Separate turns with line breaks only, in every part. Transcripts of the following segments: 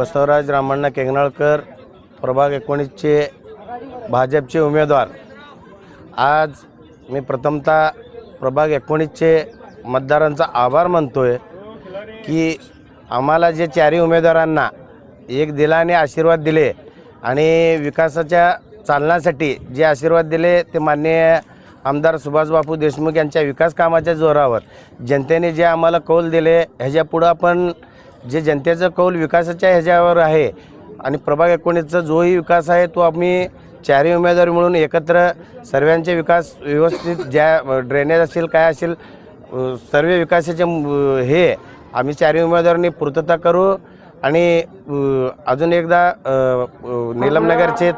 बसवराज रामण्णा केंगनाळकर प्रभाग 19चे भाजपचे उमेदवार। आज मी प्रथमतः प्रभाग 19चे मतदारांचा आभार मानतोय की आम्हाला जे चारही उमेदवारांना एक दिलाने आशीर्वाद दिले आणि विकासाच्या चालण्यासाठी जे आशीर्वाद दिले ते माननीय आमदार सुभाष बापू देशमुख यांच्या विकास कामाच्या जोरावर जनतेने जे आम्हाला कौल दिले ह्याच्या पुढे आपण जे जनतेचं कौल विकासाच्या ह्याच्यावर आहे आणि प्रभाग 19चा जोही विकास आहे तो आम्ही चारही उमेदवार मिळून एकत्र सर्वांचे विकास व्यवस्थित ज्या ड्रेनेज असेल काय असेल सर्व विकासाचे हे आम्ही चारही उमेदवारांनी पूर्तता करू। आणि अजून एकदा नीलमनगरचे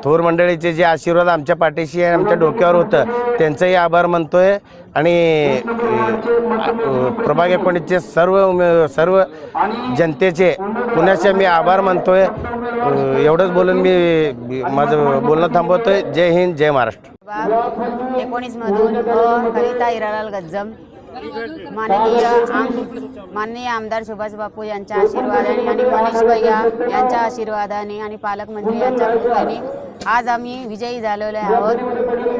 थोर मंडळीचे जे आशीर्वाद आमच्या पाठीशी आहे आमच्या डोक्यावर होतं त्यांचंही आभार मानतोय आणि प्रभाग 19चे सर्व जनतेचे पुण्याचे मी आभार मानतोय। एवढंच बोलून मी माझं बोलणं थांबवतोय। जय हिंद, जय महाराष्ट्र।
19 मधून कविता हिरालाल गज्जम माननीय आमदार सुभाष बापू यांच्या आशीर्वादाने आणि मनीष भैया यांच्या आशीर्वादाने आणि पालकमंत्री यांच्या कृपेने आज आम्ही विजयी झालेलो आहोत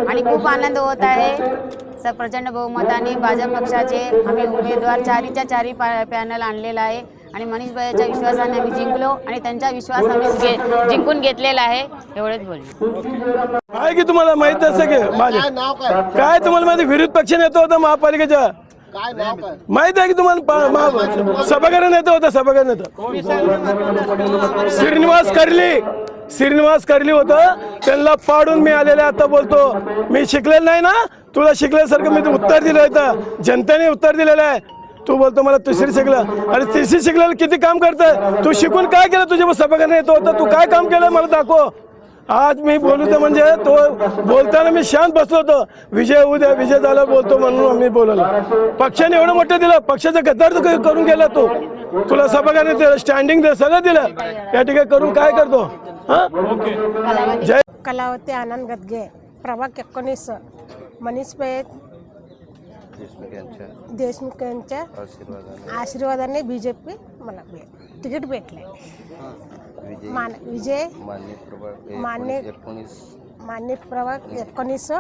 आणि खूप आनंद होत आहे। प्रचंड बहुमताने भाजप पक्षाचे आम्ही उमेदवार चारी पॅनल आणलेला आहे आणि मनीष भैयाच्या विश्वासाने आम्ही जिंकलो आणि त्यांचा विश्वास आम्ही जिंकून घेतलेला आहे। एवढेच बोलले
काय की तुम्हाला माहित असं की काय तुम्हाला माहिती विरोध पक्ष नेता होता महापालिकेचा माहित आहे की तुम्हाला सभागृह नेता होता सभागृह नेता श्रीनिवास करली होतं त्यांना पाडून मी आलेले आता बोलतो मी शिकलेलं नाही ना तुला शिकल्यासारखं मी उत्तर दिलं होतं जनतेने उत्तर दिलेलं आहे। तू बोलतो मला तिसरी शिकलं आणि तिसरी शिकलेलं किती काम करतंय तू शिकून काय केलं तुझ्या सभागृह नेता होता तू काय काम केलं मला दाखव। आज मी बोलू तर म्हणजे तो बोलताना मी शांत बसलो होतो विजय झाला बोलतो म्हणून मी बोललो पक्षाने एवढं मोठं दिलं पक्षाचं गद्दार करून गेला तो तुला सभागृह दिलं स्टँडिंग दिलं सगळं दिलं या ठिकाणी करून काय करतो जय
कलावती आनंद गदगे प्रभाग 19 मनीष भाई देशमुख यांच्या आशीर्वादाने बीजेपी मला तिकीट भेटले। विजय मान्य प्रभाग 19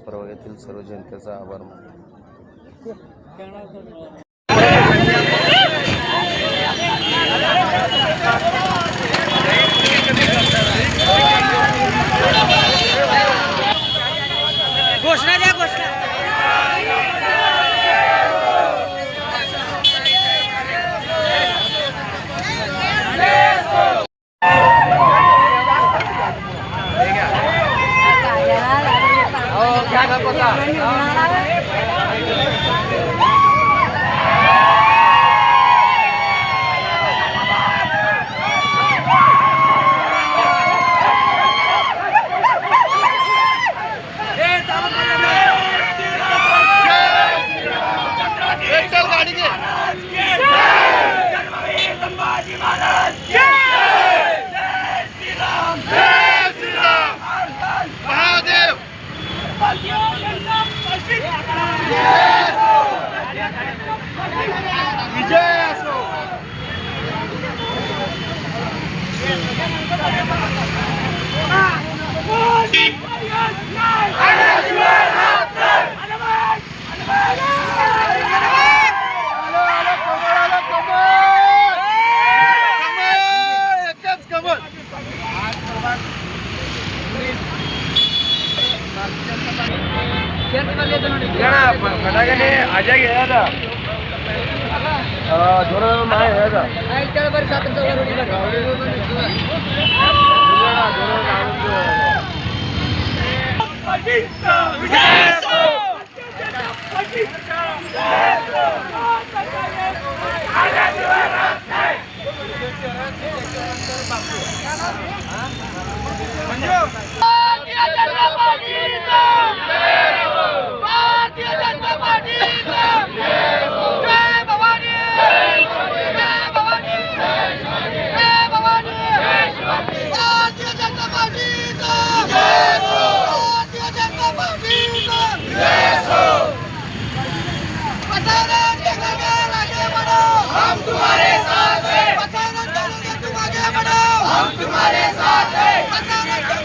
प्रभागातील सर्व जनतेचा आभार मानतो।
घोषणा द्या घोषणा
हम तुम्हारे साथ हम तुम्हारे साथ हैं